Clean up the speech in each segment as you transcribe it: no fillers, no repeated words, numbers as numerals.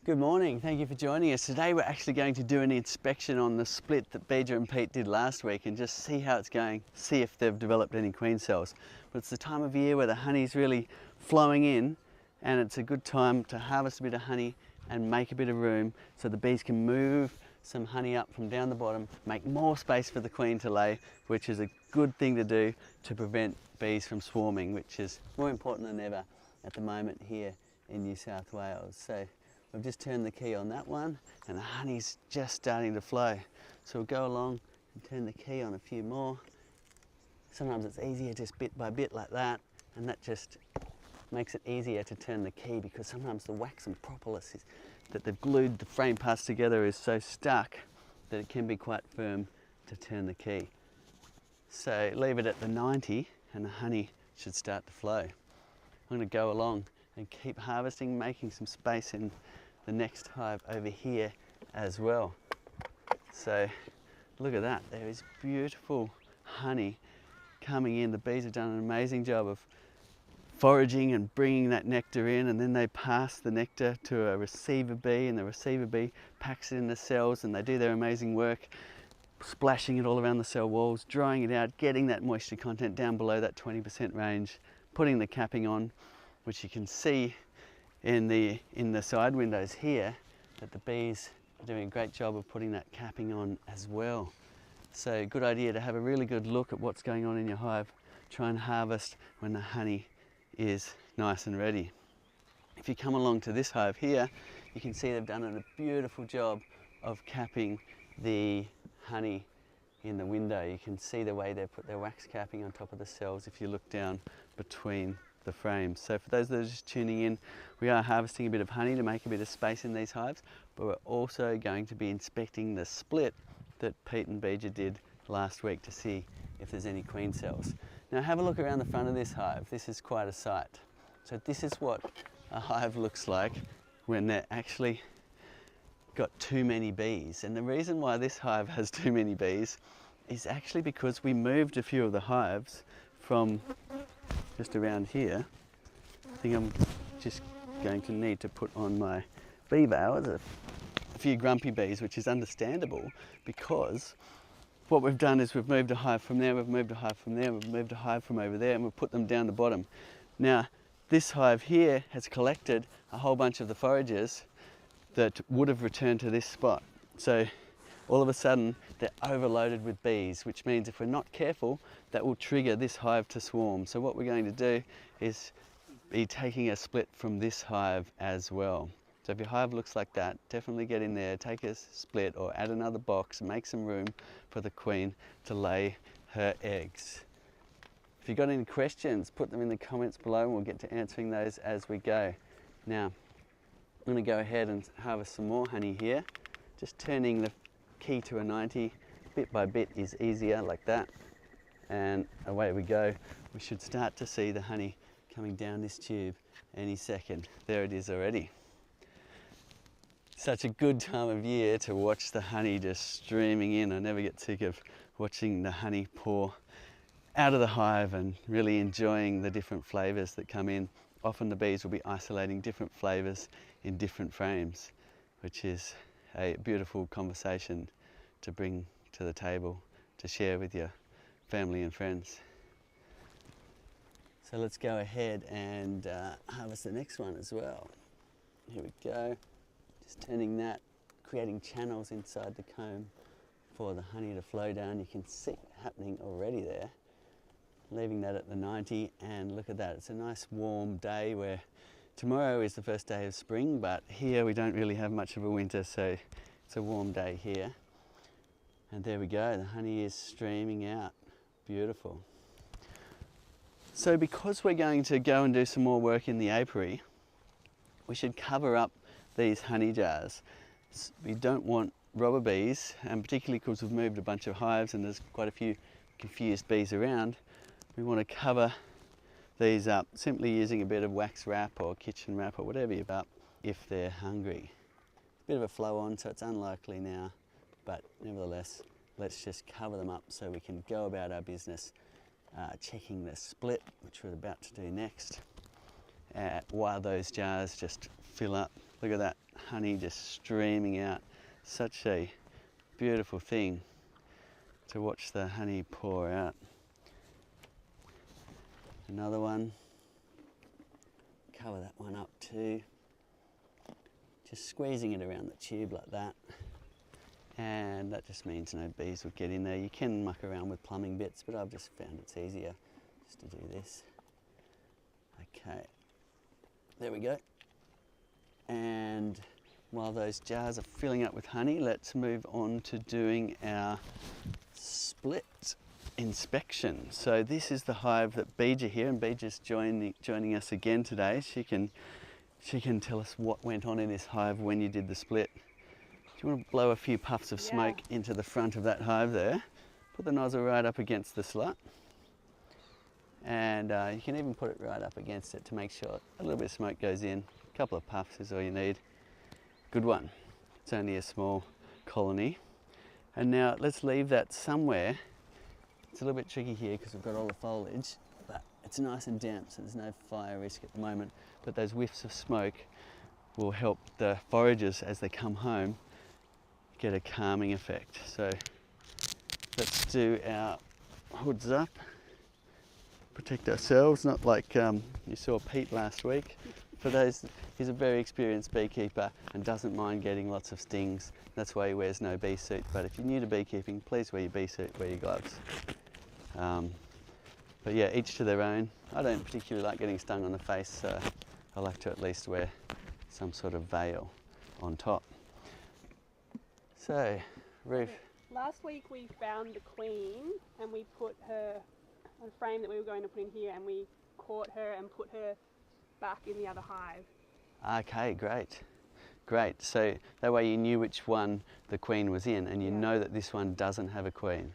Good morning, thank you for joining us. Today we're actually going to do an inspection on the split that Beeja and Pete did last week and just see how it's going, see if they've developed any queen cells. But it's the time of year where the honey's really flowing in, and it's a good time to harvest a bit of honey and make a bit of room so the bees can move some honey up from down the bottom, make more space for the queen to lay, which is a good thing to do to prevent bees from swarming, which is more important than ever at the moment here in New South Wales. So we've just turned the key on that one and the honey's just starting to flow. So we'll go along and turn the key on a few more. Sometimes it's easier just bit by bit like that, and that just makes it easier to turn the key because sometimes the wax and propolis that they've glued the frame parts together is so stuck that it can be quite firm to turn the key. So leave it at the 90 and the honey should start to flow. I'm going to go along and keep harvesting, making some space in the next hive over here as well. So look at that, there is beautiful honey coming in. The bees have done an amazing job of foraging and bringing that nectar in, and then they pass the nectar to a receiver bee, and the receiver bee packs it in the cells, and they do their amazing work splashing it all around the cell walls, drying it out, getting that moisture content down below that 20% range, putting the capping on, which you can see in the side windows here that the bees are doing a great job of putting that capping on as well. So good idea to have a really good look at what's going on in your hive. Try and harvest when the honey is nice and ready. If you come along to this hive here, you can see they've done a beautiful job of capping the honey in the window. You can see the way they put their wax capping on top of the cells if you look down between the frames. So for those that are just tuning in, we are harvesting a bit of honey to make a bit of space in these hives, but we're also going to be inspecting the split that Pete and Beeja did last week to see if there's any queen cells. Now have a look around the front of this hive. This is quite a sight. So this is what a hive looks like when they're actually got too many bees. And the reason why this hive has too many bees is actually because we moved a few of the hives from just around here. I think I'm just going to need to put on my bee veil. There's a few grumpy bees, which is understandable because what we've done is we've moved a hive from there, we've moved a hive from there, we've moved a hive from over there, and we've put them down the bottom. Now, this hive here has collected a whole bunch of the foragers that would have returned to this spot. So all of a sudden, they're overloaded with bees, which means if we're not careful, that will trigger this hive to swarm. So what we're going to do is be taking a split from this hive as well. So if your hive looks like that, definitely get in there, take a split or add another box and make some room for the queen to lay her eggs. If you've got any questions, put them in the comments below and we'll get to answering those as we go. Now, I'm going to go ahead and harvest some more honey here. Just turning the key to a 90 bit by bit is easier like that. And away we go. We should start to see the honey coming down this tube any second. There it is already. Such a good time of year to watch the honey just streaming in. I never get sick of watching the honey pour out of the hive and really enjoying the different flavours that come in. Often the bees will be isolating different flavours in different frames, which is a beautiful conversation to bring to the table to share with your family and friends. So let's go ahead and harvest the next one as well. Here we go. Just turning that, creating channels inside the comb for the honey to flow down. You can see it happening already there. Leaving that at the 90, and look at that. It's a nice warm day where tomorrow is the first day of spring, but here we don't really have much of a winter, so it's a warm day here. And there we go, the honey is streaming out. Beautiful. So because we're going to go and do some more work in the apiary, we should cover up these honey jars. We don't want robber bees, and particularly because we've moved a bunch of hives and there's quite a few confused bees around, we want to cover these up simply using a bit of wax wrap or kitchen wrap or whatever you've got if they're hungry. Bit of a flow on, so it's unlikely now, but nevertheless, let's just cover them up so we can go about our business checking the split, which we're about to do next, while those jars just fill up Look at that honey just streaming out. Such a beautiful thing to watch the honey pour out. Another one. Cover that one up too. Just squeezing it around the tube like that. And that just means no bees will get in there. You can muck around with plumbing bits, but I've just found it's easier just to do this. Okay, there we go. And while those jars are filling up with honey, let's move on to doing our split inspection. So this is the hive that Beeja here, and Beeja's joining us again today. She can tell us what went on in this hive when you did the split. Do you want to blow a few puffs of smoke into the front of that hive there? Put the nozzle right up against the slut. And you can even put it right up against it to make sure a little bit of smoke goes in. A couple of puffs is all you need. Good one. It's only a small colony. And now let's leave that somewhere. It's a little bit tricky here because we've got all the foliage, but it's nice and damp, so there's no fire risk at the moment. But those whiffs of smoke will help the foragers as they come home get a calming effect. So let's do our hoods up, protect ourselves, not like you saw Pete last week. For those, he's a very experienced beekeeper and doesn't mind getting lots of stings. That's why he wears no bee suit. But if you're new to beekeeping, please wear your bee suit, wear your gloves. But yeah, each to their own. I don't particularly like getting stung on the face, so I like to at least wear some sort of veil on top. So, Ruth. Last week we found the queen and we put her on a frame that we were going to put in here, and we caught her and put her back in the other hive. Okay, great. Great. So that way you knew which one the queen was in, and you know that this one doesn't have a queen.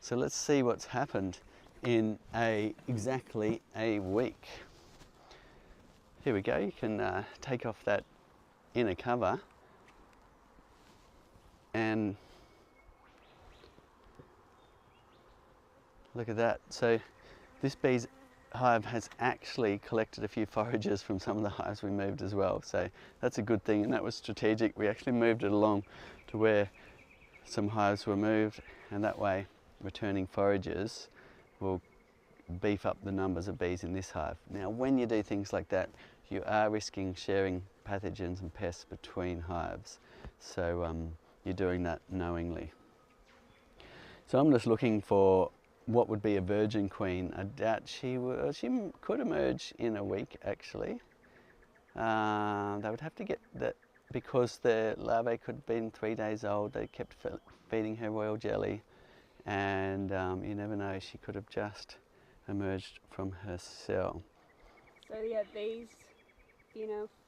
So let's see what's happened in exactly a week. Here we go. You can take off that inner cover, and look at that. So this bee's hive has actually collected a few foragers from some of the hives we moved as well. So that's a good thing, and that was strategic. We actually moved it along to where some hives were moved, and that way returning foragers will beef up the numbers of bees in this hive. Now, when you do things like that, you are risking sharing pathogens and pests between hives. So you're doing that knowingly. So I'm just looking for what would be a virgin queen. I doubt she could emerge in a week actually. They would have to get that, because the larvae could have been 3 days old. They kept feeding her royal jelly, and you never know, she could have just emerged from her cell. So yeah, these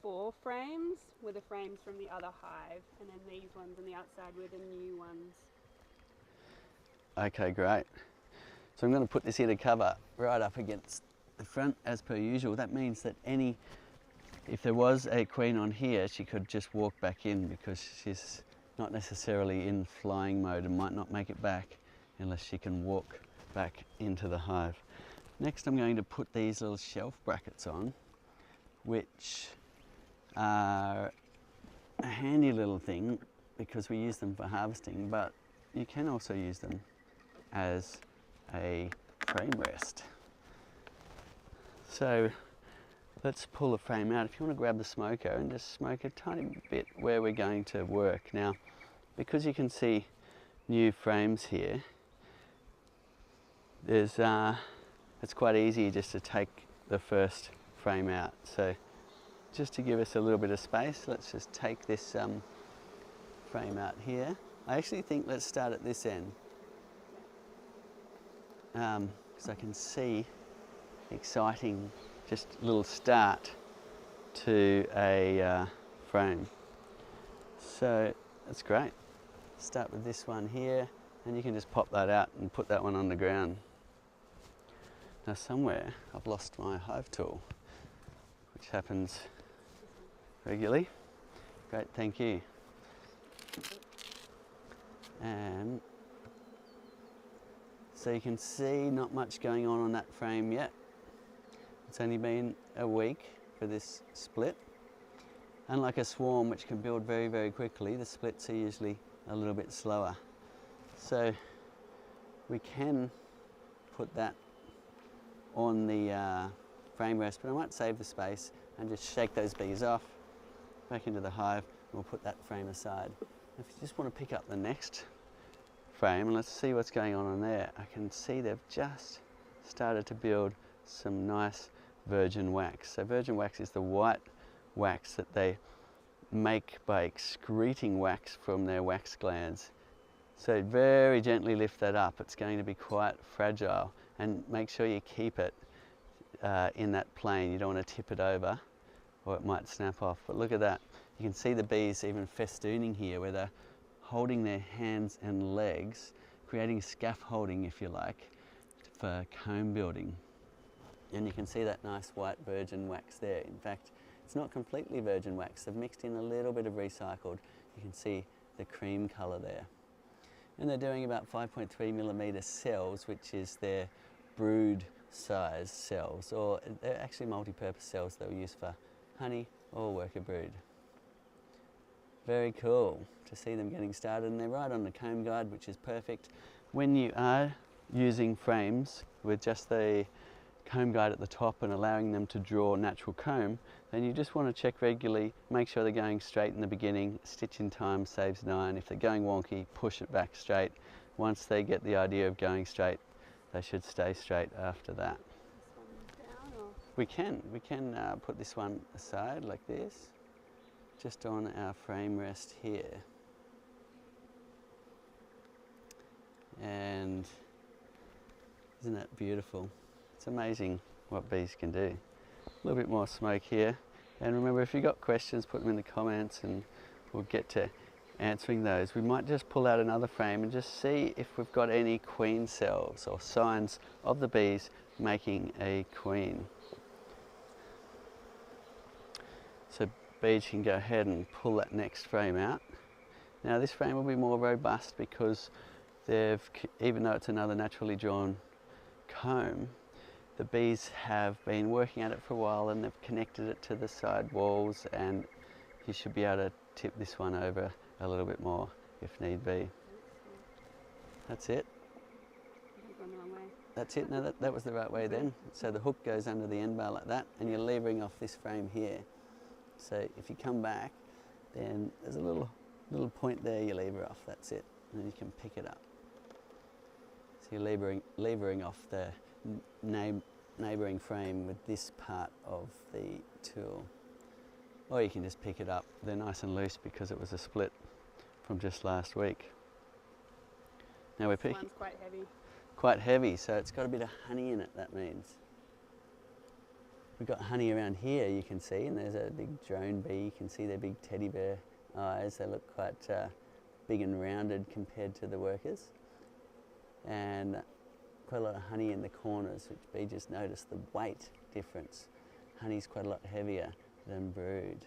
4 frames were the frames from the other hive, and then these ones on the outside were the new ones. Okay, great. So I'm going to put this inner cover right up against the front as per usual. That means that if there was a queen on here, she could just walk back in, because she's not necessarily in flying mode and might not make it back unless she can walk back into the hive. Next, I'm going to put these little shelf brackets on, which are a handy little thing because we use them for harvesting, but you can also use them as a frame rest. So let's pull the frame out. If you want to grab the smoker and just smoke a tiny bit where we're going to work. Now, because you can see new frames here, it's quite easy just to take the first frame out. So just to give us a little bit of space, let's just take this frame out here. I actually think let's start at this end, because I can see exciting, just a little start to a frame. So that's great. Start with this one here, and you can just pop that out and put that one on the ground. Now somewhere I've lost my hive tool, which happens regularly. Great, thank you. And so you can see not much going on that frame yet. It's only been a week for this split. Unlike a swarm, which can build very, very quickly, the splits are usually a little bit slower. So we can put that on the frame rest, but I might save the space and just shake those bees off back into the hive. We'll put that frame aside. If you just want to pick up the next frame and let's see what's going on there. I can see they've just started to build some nice virgin wax. So virgin wax is the white wax that they make by excreting wax from their wax glands. So very gently lift that up. It's going to be quite fragile, and make sure you keep it in that plane. You don't want to tip it over or it might snap off. But look at that. You can see the bees even festooning here where they're holding their hands and legs, creating scaffolding, if you like, for comb building. And you can see that nice white virgin wax there. In fact, it's not completely virgin wax. They've mixed in a little bit of recycled. You can see the cream colour there. And they're doing about 5.3mm cells, which is their brood size cells, or they're actually multi-purpose cells they'll use for honey or worker brood. Very cool to see them getting started, and they're right on the comb guide, which is perfect. When you are using frames with just the comb guide at the top and allowing them to draw natural comb, then you just want to check regularly, make sure they're going straight in the beginning. Stitch in time saves 9. If they're going wonky, push it back straight. Once they get the idea of going straight, they should stay straight after that. Down, or? We can put this one aside like this, just on our frame rest here. And isn't that beautiful? It's amazing what bees can do. A little bit more smoke here. And remember, if you've got questions, put them in the comments and we'll get to answering those. We might just pull out another frame and just see if we've got any queen cells or signs of the bees making a queen. So bees can go ahead and pull that next frame out. Now this frame will be more robust because even though it's another naturally drawn comb, the bees have been working at it for a while and they've connected it to the side walls, and you should be able to tip this one over a little bit more if need be. That's it. I've gone the wrong way. That's it. No, that was the right way then. So the hook goes under the end bar like that, and you're levering off this frame here. So if you come back, then there's a little point there you lever off. That's it, and then you can pick it up. So you're levering off the neighbouring frame with this part of the tool, or you can just pick it up. They're nice and loose because it was a split from just last week. Now we're picking. This one's quite heavy. Quite heavy, so it's got a bit of honey in it. That means we've got honey around here. You can see, and there's a big drone bee. You can see their big teddy bear eyes. They look quite big and rounded compared to the workers, and quite a lot of honey in the corners, which bee just noticed the weight difference. Honey's quite a lot heavier than brood.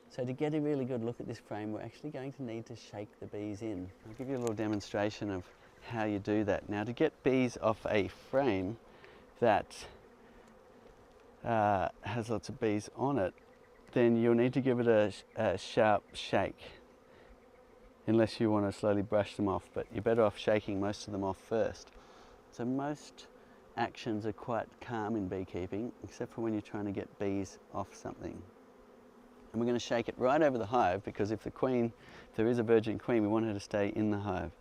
So to get a really good look at this frame, we're actually going to need to shake the bees in. I'll give you a little demonstration of how you do that. Now to get bees off a frame that has lots of bees on it, then you'll need to give it a sharp shake, unless you want to slowly brush them off, but you're better off shaking most of them off first. So most actions are quite calm in beekeeping, except for when you're trying to get bees off something. And we're going to shake it right over the hive, because if there is a virgin queen, we want her to stay in the hive.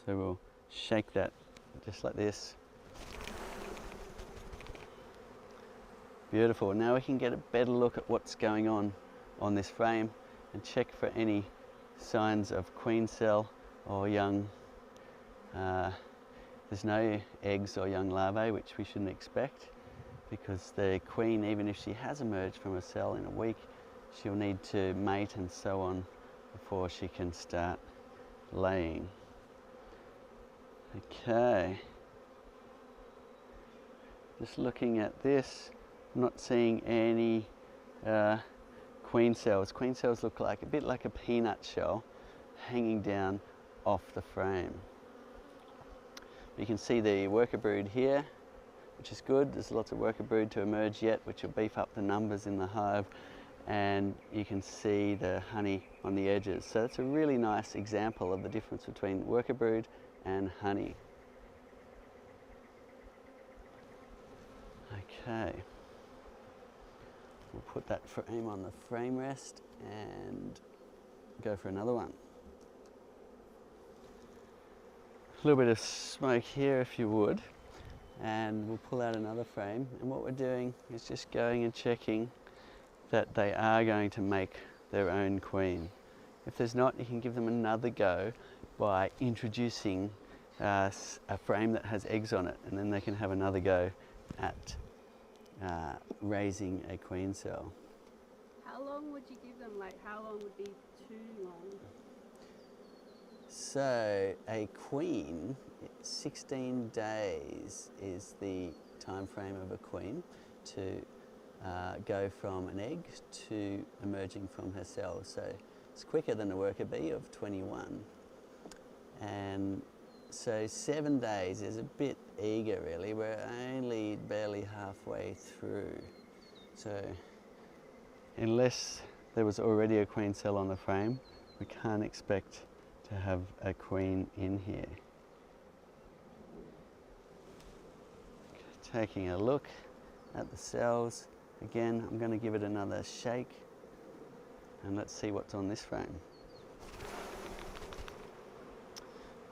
So we'll shake that just like this. Beautiful. Now we can get a better look at what's going on this frame and check for any signs of queen cell or young. There's no eggs or young larvae, which we shouldn't expect, because the queen, even if she has emerged from a cell in a week, she'll need to mate and so on before she can start laying. Okay. Just looking at this, I'm not seeing any queen cells. Queen cells look like a bit like a peanut shell hanging down off the frame. You can see the worker brood here, which is good. There's lots of worker brood to emerge yet, which will beef up the numbers in the hive. and you can see the honey on the edges. So that's a really nice example of the difference between worker brood and honey. Okay, we'll put that frame on the frame rest and go for another one. A little bit of smoke here if you would, and we'll pull out another frame, and what we're doing is just going and checking that they are going to make their own queen. If there's not, you can give them another go by introducing a frame that has eggs on it, and then they can have another go at raising a queen cell. How long would you give them? Like, how long would be too long? So a queen, 16 days is the time frame of a queen to go from an egg to emerging from her cell. So it's quicker than a worker bee of 21. And so 7 days is a bit eager really. We're only barely halfway through. So unless there was already a queen cell on the frame, we can't expect to have a queen in here. Taking a look at the cells. Again, I'm going to give it another shake and let's see what's on this frame.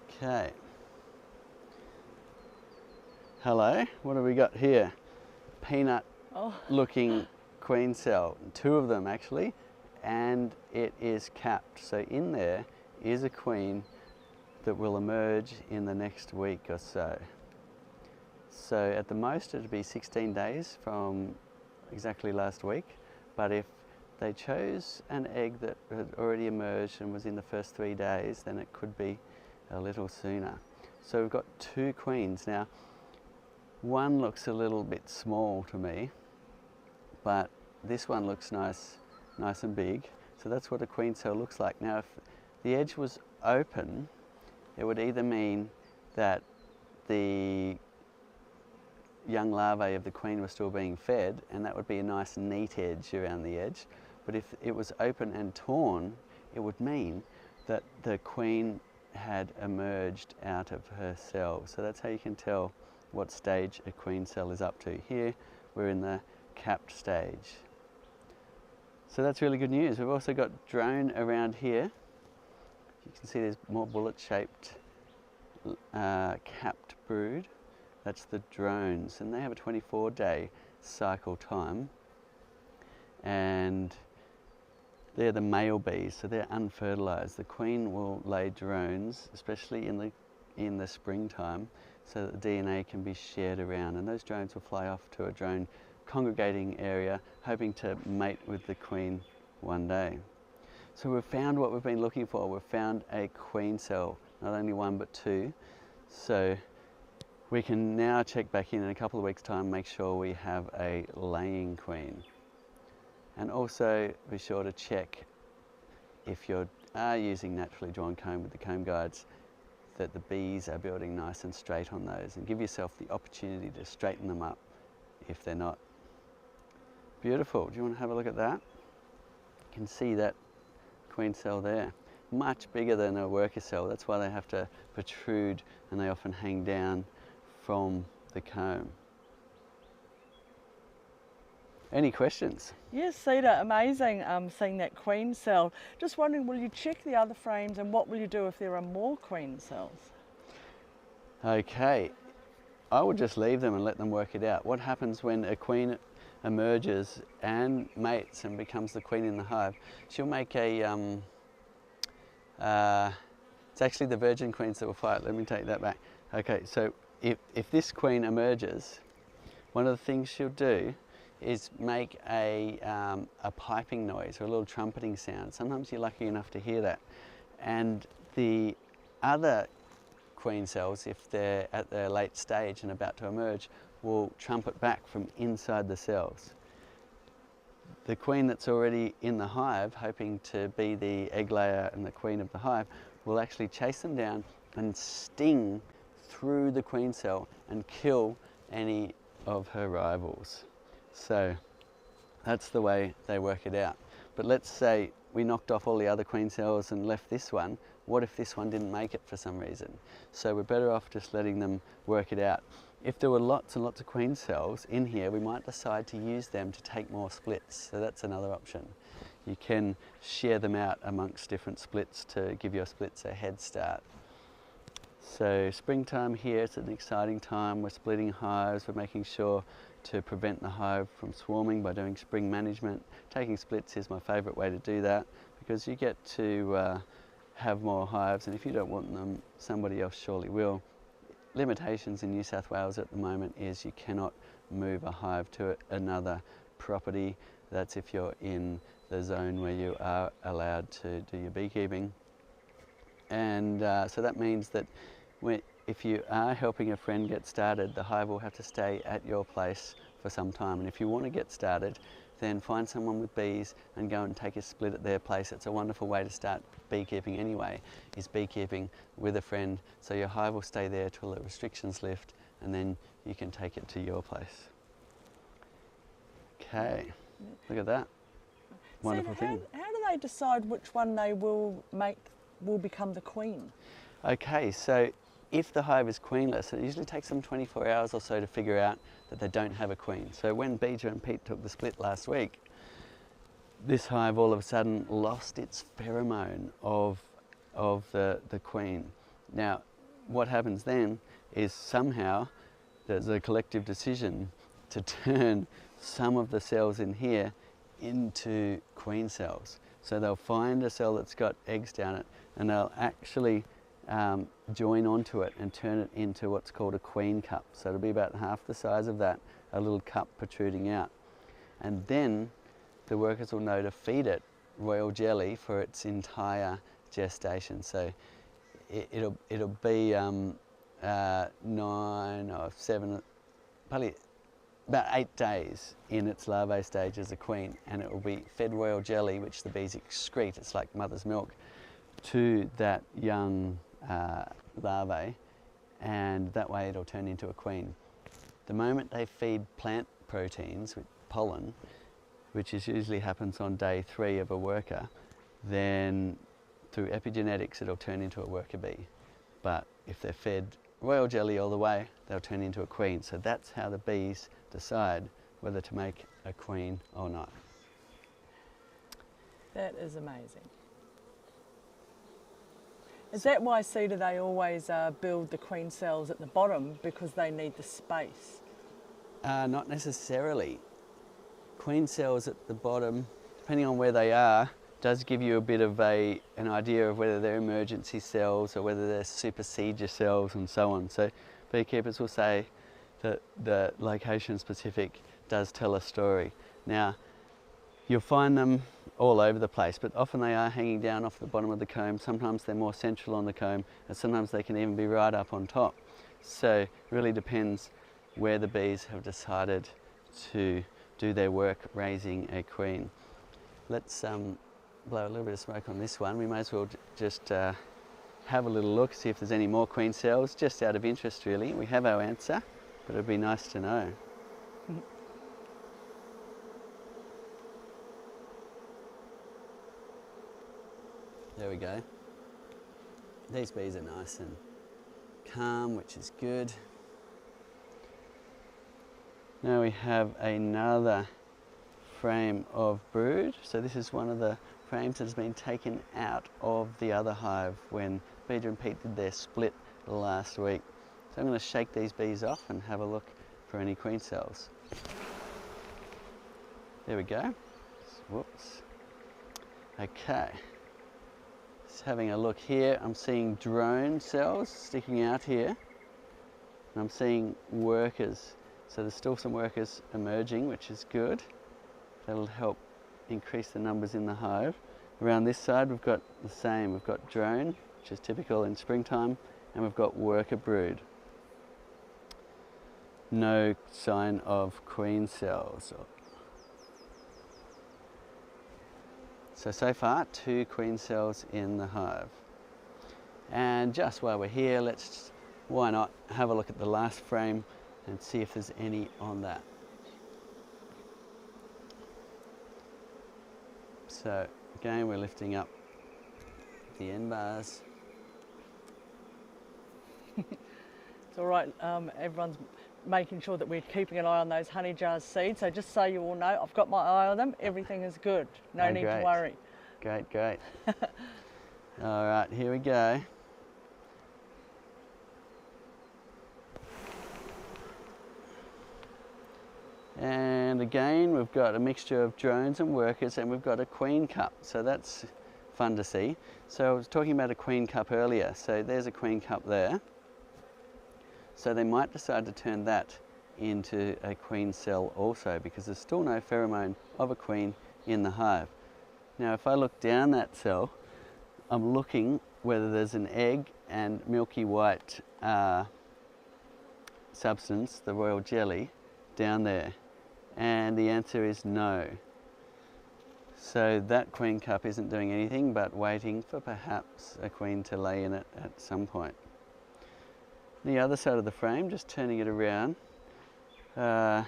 Okay. Hello, what have we got here? Peanut looking queen cell, 2 of them actually, and it is capped. So in there is a queen that will emerge in the next week or so. So at the most it'd be 16 days from exactly last week, but if they chose an egg that had already emerged and was in the first 3 days, then it could be a little sooner. So we've got 2 queens. Now, one looks a little bit small to me, but this one looks nice and big. So that's what a queen cell looks like. Now, if the edge was open, it would either mean that the young larvae of the queen were still being fed, and that would be a nice neat edge around the edge. But if it was open and torn, it would mean that the queen had emerged out of her cell. So that's how you can tell what stage a queen cell is up to. Here we're in the capped stage. So that's really good news. We've also got drone around here. You can see there's more bullet-shaped capped brood. That's the drones, and they have a 24-day cycle time, and they're the male bees, so they're unfertilized. The queen will lay drones, especially in the springtime, so that the DNA can be shared around, and those drones will fly off to a drone congregating area, hoping to mate with the queen one day. So we've found what we've been looking for. We've found a queen cell, not only 1 but 2. So we can now check back in a couple of weeks' time, make sure we have a laying queen. And also be sure to check, if you are using naturally drawn comb with the comb guides, that the bees are building nice and straight on those, and give yourself the opportunity to straighten them up if they're not. Beautiful. Do you want to have a look at that? You can see that queen cell there. Much bigger than a worker cell. That's why they have to protrude, and they often hang down from the comb. Any questions? Yes, Cedar, amazing seeing that queen cell. Just wondering, will you check the other frames, and what will you do if there are more queen cells? Okay, I would just leave them and let them work it out. What happens when a queen emerges and mates and becomes the queen in the hive? She'll make a, it's actually the virgin queens that will fight. Let me take that back. Okay, so if this queen emerges, one of the things she'll do is make a piping noise, or a little trumpeting sound. Sometimes you're lucky enough to hear that. And the other queen cells, if they're at their late stage and about to emerge, will trumpet back from inside the cells. The queen that's already in the hive, hoping to be the egg layer and the queen of the hive, will actually chase them down and sting through the queen cell and kill any of her rivals. So That's the way they work it out. But let's say we knocked off all the other queen cells and left this one. What if this one didn't make it for some reason? So we're better off just letting them work it out. If there were lots and lots of queen cells in here, we might decide to use them to take more splits. So that's another option. You can share them out amongst different splits to give your splits a head start. So springtime here, it's an exciting time. We're splitting hives, we're making sure to prevent the hive from swarming by doing spring management. Taking splits is my favourite way to do that because you get to have more hives, and if you don't want them, somebody else surely will. Limitations in New South Wales at the moment is you cannot move a hive to another property. That's if you're in the zone where you are allowed to do your beekeeping. And so that means that if you are helping a friend get started, the hive will have to stay at your place for some time. And if you want to get started, then find someone with bees and go and take a split at their place. It's a wonderful way to start beekeeping anyway, is beekeeping with a friend. So your hive will stay there till the restrictions lift, and then you can take it to your place. Okay, look at that. Wonderful thing. How do they decide which one they will become the queen? Okay, so if the hive is queenless, it usually takes them 24 hours or so to figure out that they don't have a queen. So when Beeger and Pete took the split last week, this hive all of a sudden lost its pheromone of the queen. Now, what happens then is somehow there's a collective decision to turn some of the cells in here into queen cells. So they'll find a cell that's got eggs down it, and they'll actually join onto it and turn it into what's called a queen cup. So it'll be about half the size of that, a little cup protruding out. And then the workers will know to feed it royal jelly for its entire gestation. So it'll be 9 or 7, probably about 8 days in its larvae stage as a queen, and it will be fed royal jelly, which the bees excrete, it's like mother's milk, to that young larvae, and that way it'll turn into a queen. The moment they feed plant proteins with pollen, which usually happens on day 3 of a worker, then through epigenetics it'll turn into a worker bee. But if they're fed royal jelly all the way, they'll turn into a queen. So that's how the bees decide whether to make a queen or not. That is amazing. Is that why, Cedar, they always build the queen cells at the bottom, because they need the space? Not necessarily. Queen cells at the bottom, depending on where they are, does give you a bit of an idea of whether they're emergency cells or whether they're supersedure cells and so on. So beekeepers will say that the location specific does tell a story. Now, you'll find them all over the place, but often they are hanging down off the bottom of the comb. Sometimes they're more central on the comb, and sometimes they can even be right up on top. So it really depends where the bees have decided to do their work raising a queen. Let's blow a little bit of smoke on this one. We may as well just have a little look, see if there's any more queen cells, just out of interest really. We have our answer, but it'd be nice to know. There we go. These bees are nice and calm, which is good. Now we have another frame of brood. So this is one of the frames that has been taken out of the other hive when Cedar and Pete did their split last week. So I'm going to shake these bees off and have a look for any queen cells. There we go. Whoops. Okay. Just having a look here, I'm seeing drone cells sticking out here. And I'm seeing workers. So there's still some workers emerging, which is good. That'll help increase the numbers in the hive. Around this side we've got the same. We've got drone, which is typical in springtime, and we've got worker brood. No sign of queen cells. So far 2 queen cells in the hive. And just while we're here, why not have a look at the last frame and see if there's any on that. So again, we're lifting up the end bars. It's all right, everyone's making sure that we're keeping an eye on those honey jars seeds. So just so you all know, I've got my eye on them. Everything is good. No need to worry. Great, great. All right, here we go. And again, we've got a mixture of drones and workers, and we've got a queen cup. So that's fun to see. So I was talking about a queen cup earlier. So there's a queen cup there. So they might decide to turn that into a queen cell also, because there's still no pheromone of a queen in the hive. Now if I look down that cell, I'm looking whether there's an egg and milky white substance, the royal jelly, down there. And the answer is no. So that queen cup isn't doing anything but waiting for perhaps a queen to lay in it at some point. The other side of the frame, just turning it around, I'm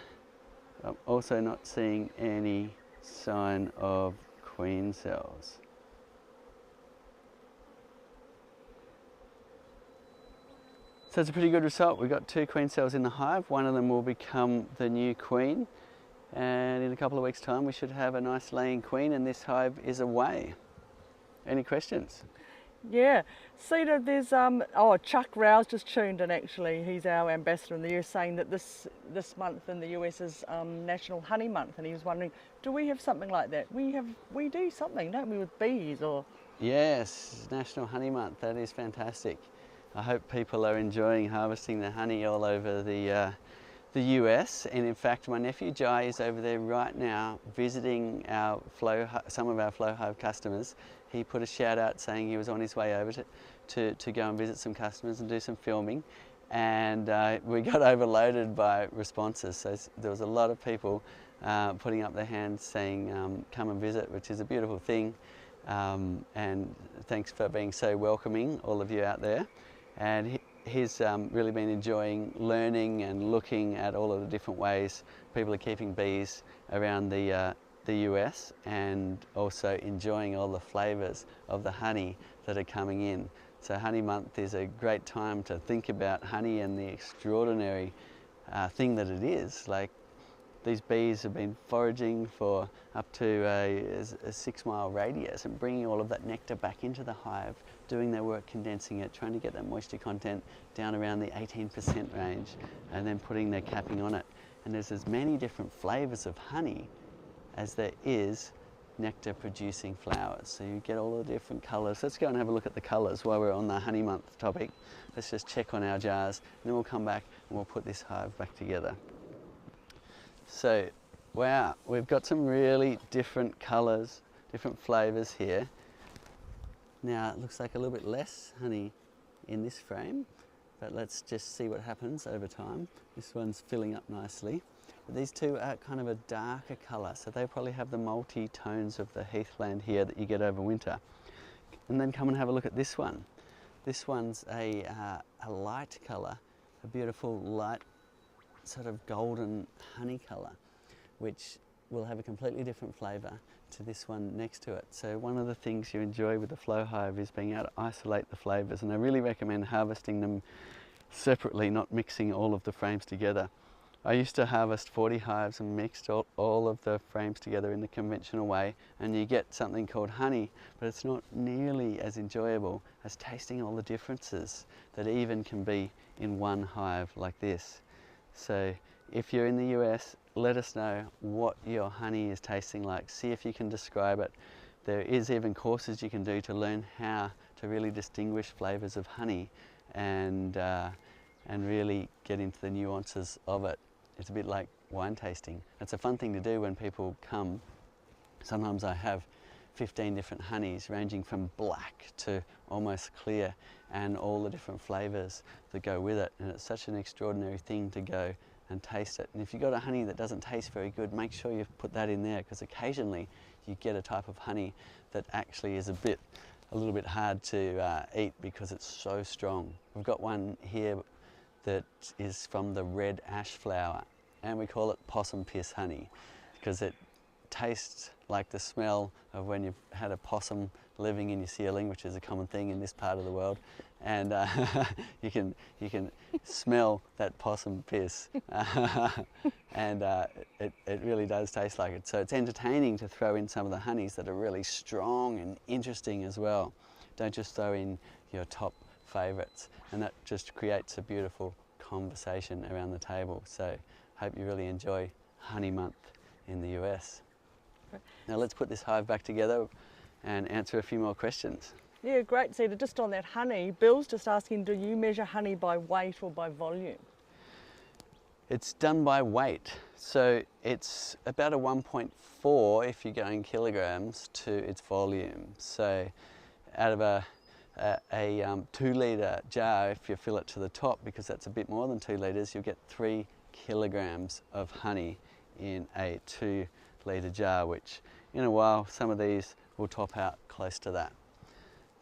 also not seeing any sign of queen cells. So it's a pretty good result. We've got 2 queen cells in the hive. One of them will become the new queen, and in a couple of weeks' time we should have a nice laying queen, and this hive is away. Any questions? Yeah, Cedar, there's Chuck Rouse just tuned in actually. He's our ambassador in the US, saying that this month in the US is National Honey Month, and he was wondering, do we have something like that? We do something, don't we, with bees or? Yes, National Honey Month. That is fantastic. I hope people are enjoying harvesting the honey all over the US, and in fact my nephew Jai is over there right now visiting some of our Flow Hive customers. He put a shout out saying he was on his way over to go and visit some customers and do some filming, and we got overloaded by responses. So there was a lot of people putting up their hands saying come and visit, which is a beautiful thing, and thanks for being so welcoming, all of you out there. And he's really been enjoying learning and looking at all of the different ways people are keeping bees around the US, and also enjoying all the flavours of the honey that are coming in. So Honey Month is a great time to think about honey and the extraordinary thing that it is. Like, these bees have been foraging for up to a 6-mile radius and bringing all of that nectar back into the hive, doing their work, condensing it, trying to get that moisture content down around the 18% range, and then putting their capping on it. And there's as many different flavours of honey as there is nectar producing flowers. So you get all the different colours. Let's go and have a look at the colours while we're on the Honey Month topic. Let's just check on our jars, and then we'll come back and we'll put this hive back together. So, wow, we've got some really different colours, different flavours here. Now it looks like a little bit less honey in this frame, but let's just see what happens over time. This one's filling up nicely. But these two are kind of a darker colour, so they probably have the multi-tones of the heathland here that you get over winter. And then come and have a look at this one. This one's a light colour, a beautiful light sort of golden honey colour, which will have a completely different flavour to this one next to it. So one of the things you enjoy with the Flow Hive is being able to isolate the flavours, and I really recommend harvesting them separately, not mixing all of the frames together. I used to harvest 40 hives and mixed all of the frames together in the conventional way, and you get something called honey, but it's not nearly as enjoyable as tasting all the differences that even can be in one hive like this. So if you're in the US, let us know what your honey is tasting like. See if you can describe it. There is even courses you can do to learn how to really distinguish flavours of honey and really get into the nuances of it. It's a bit like wine tasting. It's a fun thing to do when people come. Sometimes I have 15 different honeys ranging from black to almost clear, and all the different flavours that go with it, and it's such an extraordinary thing to go and taste it. And if you've got a honey that doesn't taste very good, make sure you put that in there, because occasionally you get a type of honey that actually is a little bit hard to eat because it's so strong. We've got one here that is from the red ash flower, and we call it possum piss honey because it tastes like the smell of when you've had a possum living in your ceiling, which is a common thing in this part of the world, and you can smell that possum piss, and it really does taste like it. So it's entertaining to throw in some of the honeys that are really strong and interesting as well. Don't just throw in your top favourites, and that just creates a beautiful conversation around the table. So hope you really enjoy Honey Month in the US. Now let's put this hive back together and answer a few more questions. Yeah, great, Cedar. Just on that honey, Bill's just asking, do you measure honey by weight or by volume? It's done by weight, so it's about a 1.4 if you're going kilograms to its volume. So out of a 2 litre jar, if you fill it to the top, because that's a bit more than 2 litres, you'll get 3 kilograms of honey in a 2 litre jar, which in a while some of these will top out close to that.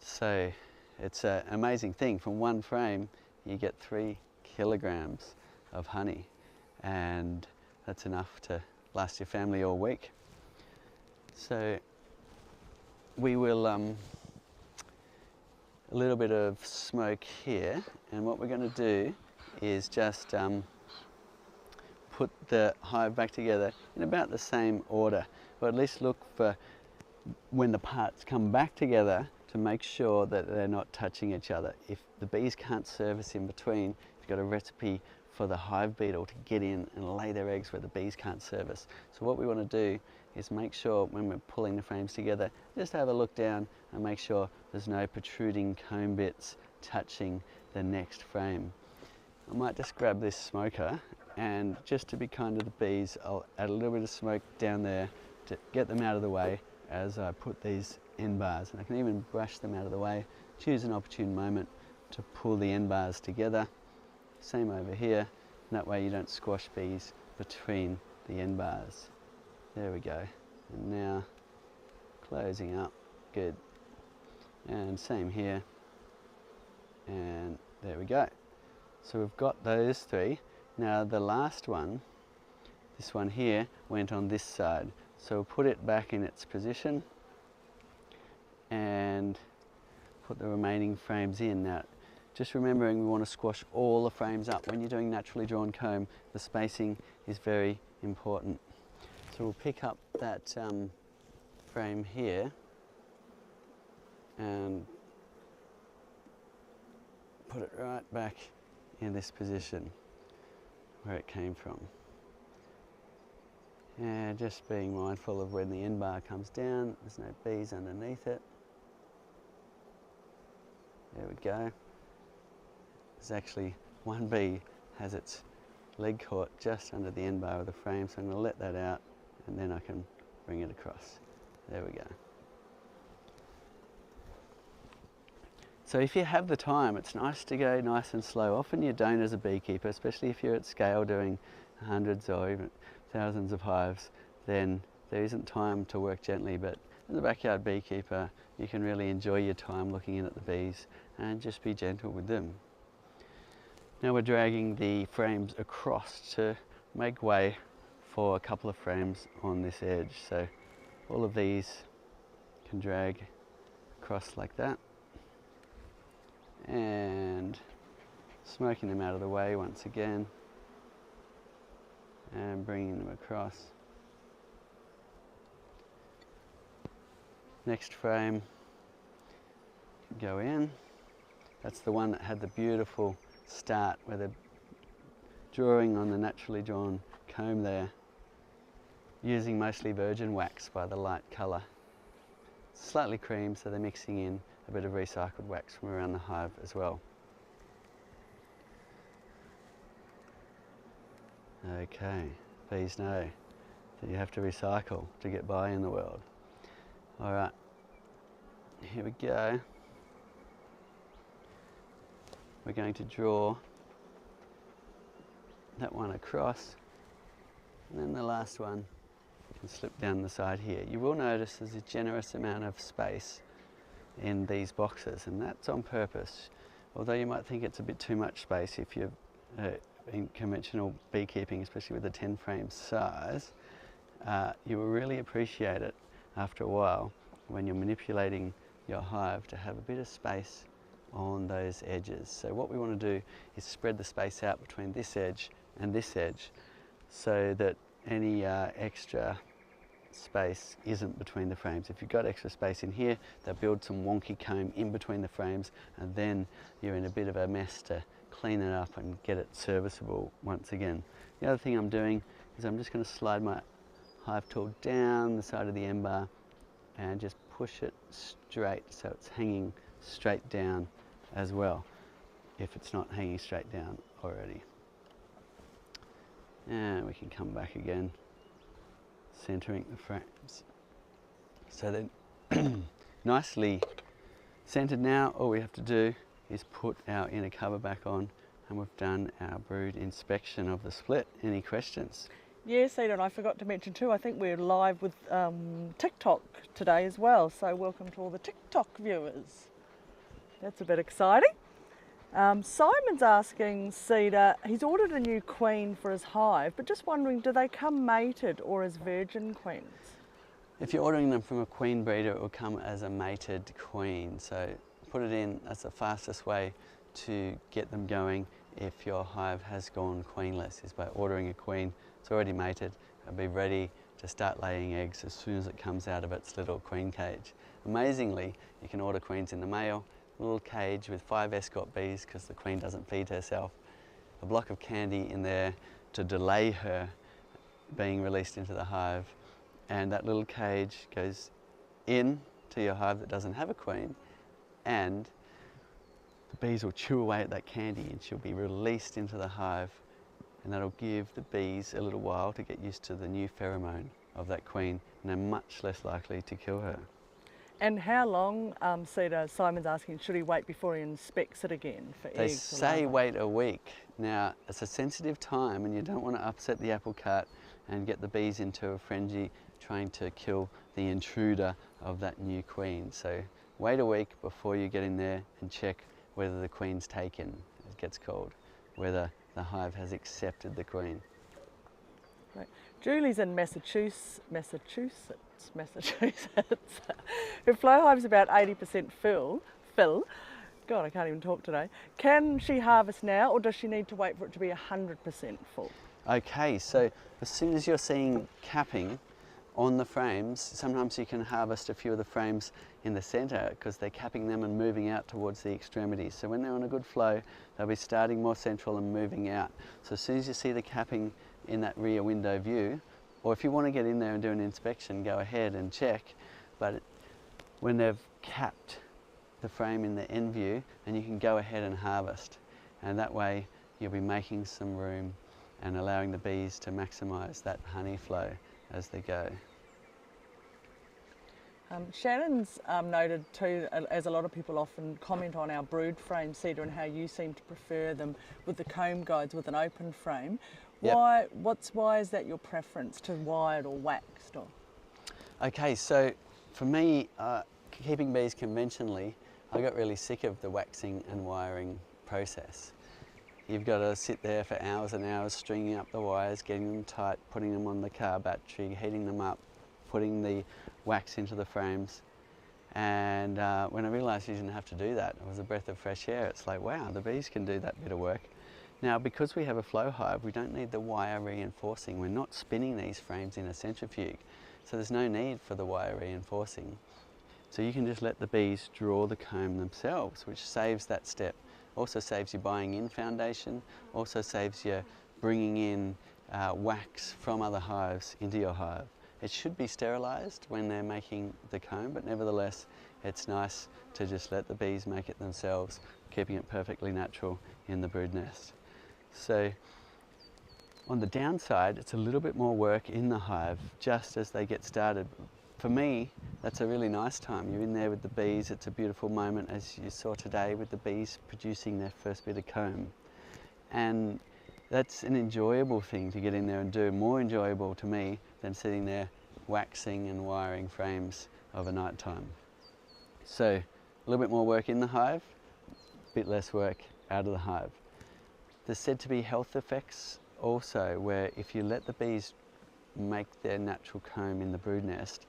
So it's an amazing thing. From one frame you get 3 kilograms of honey, and that's enough to last your family all week. So we will a little bit of smoke here, and what we're going to do is just put the hive back together in about the same order, or at least look for when the parts come back together to make sure that they're not touching each other. If the bees can't service in between, you've got a recipe for the hive beetle to get in and lay their eggs where the bees can't service. So what we want to do is make sure when we're pulling the frames together, just have a look down and make sure there's no protruding comb bits touching the next frame. I might just grab this smoker, and just to be kind to the bees, I'll add a little bit of smoke down there to get them out of the way as I put these end bars. And I can even brush them out of the way, choose an opportune moment to pull the end bars together. Same over here, and that way you don't squash bees between the end bars. There we go. And now closing up, good. And same here, and there we go. So we've got those 3. Now the last one, this one here, went on this side. So we'll put it back in its position and put the remaining frames in. Now, just remembering we want to squash all the frames up. When you're doing naturally drawn comb, the spacing is very important. So we'll pick up that frame here and put it right back in this position where it came from. And just being mindful of when the end bar comes down, there's no bees underneath it. There we go. There's actually one bee has its leg caught just under the end bar of the frame, so I'm going to let that out and then I can bring it across. There we go. So if you have the time, it's nice to go nice and slow. Often you don't as a beekeeper, especially if you're at scale doing hundreds or even thousands of hives, then there isn't time to work gently. But as a backyard beekeeper, you can really enjoy your time looking in at the bees and just be gentle with them. Now we're dragging the frames across to make way for a couple of frames on this edge. So all of these can drag across like that, and smoking them out of the way once again and bringing them across. Next frame can go in. That's the one that had the beautiful start where they're drawing on the naturally drawn comb there, using mostly virgin wax by the light colour. Slightly cream, so they're mixing in a bit of recycled wax from around the hive as well. Okay, bees know that you have to recycle to get by in the world. All right, here we go. We're going to draw that one across, and then the last one can slip down the side here. You will notice there's a generous amount of space in these boxes, and that's on purpose. Although you might think it's a bit too much space if you're in conventional beekeeping, especially with the 10 frame size, you will really appreciate it after a while when you're manipulating your hive to have a bit of space on those edges. So what we want to do is spread the space out between this edge and this edge so that any extra space isn't between the frames. If you've got extra space in here, they'll build some wonky comb in between the frames, and then you're in a bit of a mess to clean it up and get it serviceable once again. The other thing I'm doing is I'm just going to slide my hive tool down the side of the end bar and just push it straight so it's hanging straight down as well, if it's not hanging straight down already. And we can come back again, centering the frames. So they're nicely centered now. All we have to do is put our inner cover back on, and we've done our brood inspection of the split. Any questions? Yes, Cedar, and I forgot to mention too, I think we're live with TikTok today as well, so welcome to all the TikTok viewers. That's a bit exciting. Simon's asking Cedar, he's ordered a new queen for his hive, but just wondering, do they come mated or as virgin queens? If you're ordering them from a queen breeder, it will come as a mated queen. So put it in, that's the fastest way to get them going if your hive has gone queenless, is by ordering a queen. It's already mated, it'll be ready to start laying eggs as soon as it comes out of its little queen cage. Amazingly, you can order queens in the mail, a little cage with 5 escort bees because the queen doesn't feed herself, a block of candy in there to delay her being released into the hive, and that little cage goes in to your hive that doesn't have a queen, and the bees will chew away at that candy and she'll be released into the hive, and that'll give the bees a little while to get used to the new pheromone of that queen, and they're much less likely to kill her. And how long, Cedar, Simon's asking, should he wait before he inspects it again for They eggs? say wait a week. Now, it's a sensitive time and you don't want to upset the apple cart and get the bees into a frenzy trying to kill the intruder of that new queen. So wait a week before you get in there and check whether the queen's taken, it gets called, whether the hive has accepted the queen. Right. Julie's in Massachusetts. Her flow hive's about 80% fill. God, I can't even talk today. Can she harvest now, or does she need to wait for it to be 100% full? Okay, so as soon as you're seeing capping on the frames, sometimes you can harvest a few of the frames in the centre because they're capping them and moving out towards the extremities. So when they're on a good flow, they'll be starting more central and moving out. So as soon as you see the capping in that rear window view, or if you want to get in there and do an inspection, go ahead and check. But when they've capped the frame in the end view, then you can go ahead and harvest. And that way you'll be making some room and allowing the bees to maximise that honey flow as they go. Shannon's noted too, as a lot of people often comment on our brood frame, Cedar, and how you seem to prefer them with the comb guides with an open frame. Yep. Why is that your preference to wired or waxed? Or? Okay, so for me, keeping bees conventionally, I got really sick of the waxing and wiring process. You've got to sit there for hours and hours stringing up the wires, getting them tight, putting them on the car battery, heating them up, putting the wax into the frames. And when I realised you didn't have to do that, it was a breath of fresh air. It's like, wow, the bees can do that bit of work. Now, because we have a flow hive, we don't need the wire reinforcing. We're not spinning these frames in a centrifuge, so there's no need for the wire reinforcing. So you can just let the bees draw the comb themselves, which saves that step. Also saves you buying in foundation, also saves you bringing in wax from other hives into your hive. It should be sterilised when they're making the comb, but nevertheless, it's nice to just let the bees make it themselves, keeping it perfectly natural in the brood nest. So on the downside, it's a little bit more work in the hive just as they get started. For me, that's a really nice time. You're in there with the bees. It's a beautiful moment, as you saw today, with the bees producing their first bit of comb. And that's an enjoyable thing to get in there and do, more enjoyable to me than sitting there waxing and wiring frames of a night time. So a little bit more work in the hive, a bit less work out of the hive. There's said to be health effects also, where if you let the bees make their natural comb in the brood nest,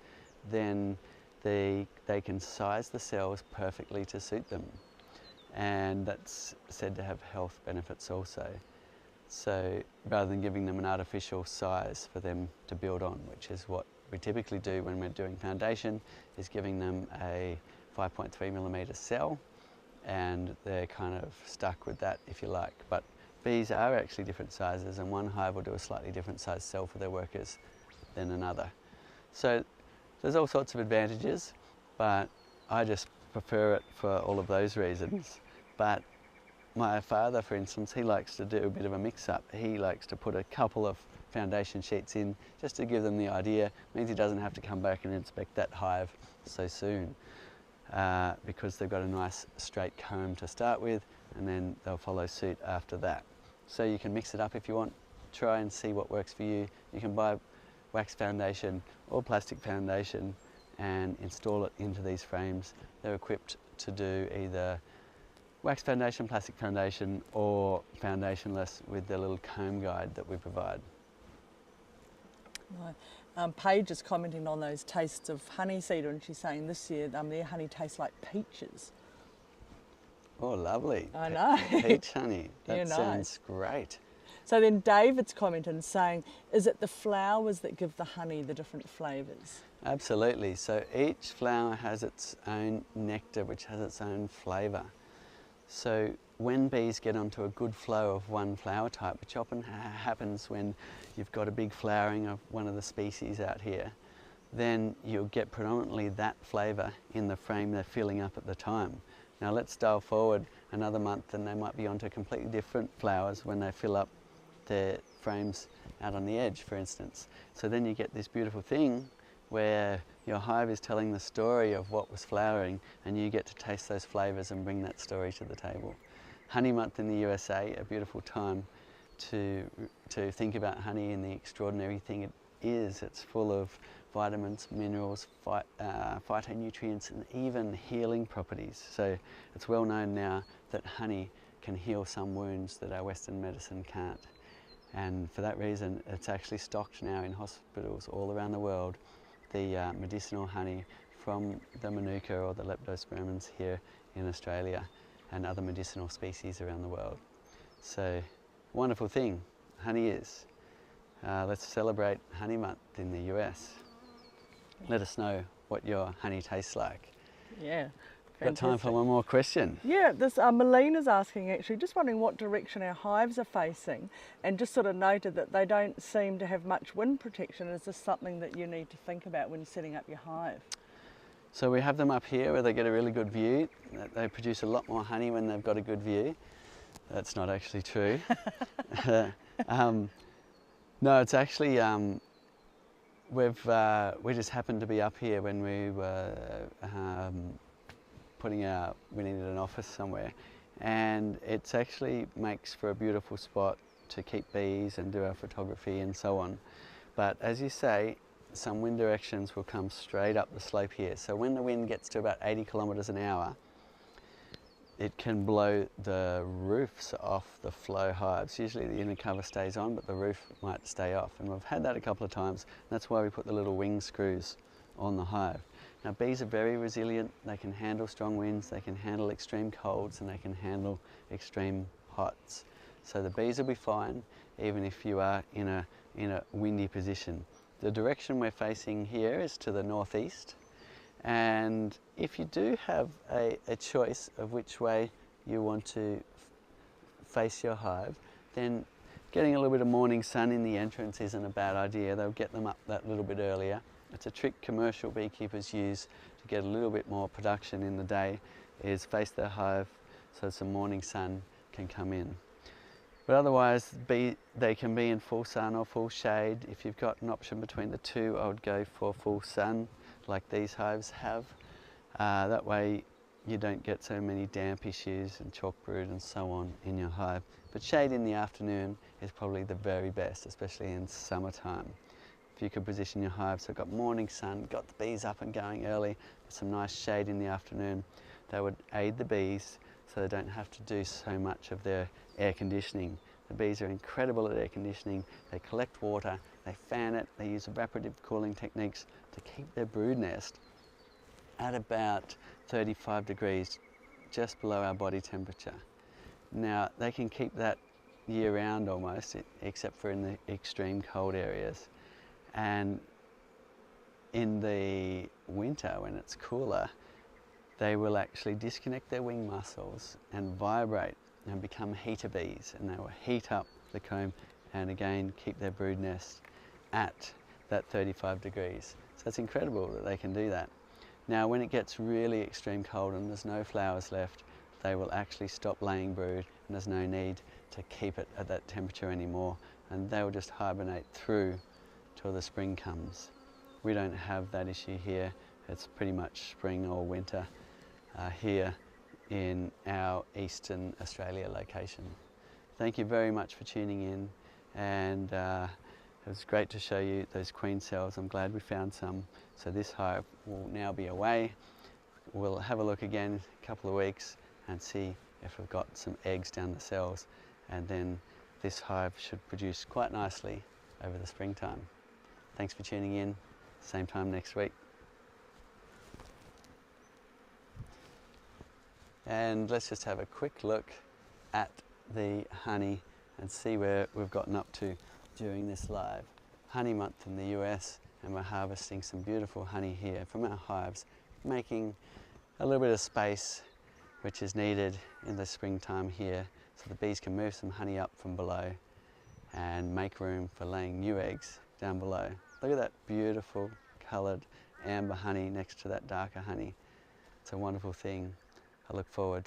then they can size the cells perfectly to suit them. And that's said to have health benefits also. So rather than giving them an artificial size for them to build on, which is what we typically do when we're doing foundation, is giving them a 5.3mm cell, and they're kind of stuck with that, if you like. But bees are actually different sizes, and one hive will do a slightly different size cell for their workers than another. So there's all sorts of advantages, but I just prefer it for all of those reasons. But my father, for instance, he likes to do a bit of a mix-up. He likes to put a couple of foundation sheets in just to give them the idea. It means he doesn't have to come back and inspect that hive so soon, because they've got a nice straight comb to start with, and then they'll follow suit after that. So you can mix it up if you want. Try and see what works for you. You can buy wax foundation or plastic foundation and install it into these frames. They're equipped to do either wax foundation, plastic foundation, or foundationless with the little comb guide that we provide. Right. Paige is commenting on those tastes of honey, Cedar, and she's saying this year their honey tastes like peaches. Oh, lovely. I know. Peach honey. That Yeah, nice. sounds great. So then David's commenting saying, is it the flowers that give the honey the different flavours? Absolutely. So each flower has its own nectar, which has its own flavour. So when bees get onto a good flow of one flower type, which often happens when you've got a big flowering of one of the species out here, then you'll get predominantly that flavour in the frame they're filling up at the time. Now let's dial forward another month and they might be onto completely different flowers when they fill up their frames out on the edge, for instance. So then you get this beautiful thing where your hive is telling the story of what was flowering, and you get to taste those flavours and bring that story to the table. Honey month in the USA, a beautiful time to think about honey and the extraordinary thing it is. It's full of vitamins, minerals, phytonutrients, and even healing properties. So it's well known now that honey can heal some wounds that our Western medicine can't. And for that reason, it's actually stocked now in hospitals all around the world, the medicinal honey from the Manuka or the leptospermins here in Australia, and other medicinal species around the world. So, wonderful thing, honey is. Let's celebrate Honey Month in the US. Let us know what your honey tastes like. Yeah. Got time for one more question? Yeah, this Melina's asking actually, just wondering what direction our hives are facing, and just sort of noted that they don't seem to have much wind protection. Is this something that you need to think about when setting up your hive? So we have them up here where they get a really good view. They produce a lot more honey when they've got a good view. That's not actually true. No, it's actually, we just happened to be up here when we were we needed an office somewhere, and it actually makes for a beautiful spot to keep bees and do our photography and so on. But as you say, some wind directions will come straight up the slope here. So when the wind gets to about 80 kilometres an hour, it can blow the roofs off the flow hives. Usually the inner cover stays on, but the roof might stay off. And we've had that a couple of times. And that's why we put the little wing screws on the hive. Now bees are very resilient. They can handle strong winds, they can handle extreme colds, and they can handle extreme hots. So the bees will be fine, even if you are in a windy position. The direction we're facing here is to the northeast, and if you do have a choice of which way you want to face your hive, then getting a little bit of morning sun in the entrance isn't a bad idea. They'll get them up that little bit earlier. It's a trick commercial beekeepers use to get a little bit more production in the day, is face their hive so some morning sun can come in. But otherwise, they can be in full sun or full shade. If you've got an option between the two, I would go for full sun, like these hives have. That way you don't get so many damp issues and chalk brood and so on in your hive. But shade in the afternoon is probably the very best, especially in summertime. If you could position your hive so it got morning sun, got the bees up and going early, with some nice shade in the afternoon, that would aid the bees so they don't have to do so much of their air conditioning. The bees are incredible at air conditioning. They collect water, they fan it, they use evaporative cooling techniques to keep their brood nest at about 35 degrees, just below our body temperature. Now, they can keep that year round almost, except for in the extreme cold areas. And in the winter, when it's cooler, they will actually disconnect their wing muscles and vibrate and become heater bees, and they will heat up the comb and again keep their brood nest at that 35 degrees. So it's incredible that they can do that. Now, when it gets really extreme cold and there's no flowers left, they will actually stop laying brood, and there's no need to keep it at that temperature anymore, and they will just hibernate through till the spring comes. We don't have that issue here. It's pretty much spring or winter here in our Eastern Australia location. Thank you very much for tuning in, and it was great to show you those queen cells. I'm glad we found some. So this hive will now be away. We'll have a look again in a couple of weeks and see if we've got some eggs down the cells, and then this hive should produce quite nicely over the springtime. Thanks for tuning in. Same time next week. And let's just have a quick look at the honey and see where we've gotten up to during this live honey month in the US, and we're harvesting some beautiful honey here from our hives, making a little bit of space which is needed in the springtime here, so the bees can move some honey up from below and make room for laying new eggs down below. Look at that beautiful coloured amber honey next to that darker honey. It's a wonderful thing. I look forward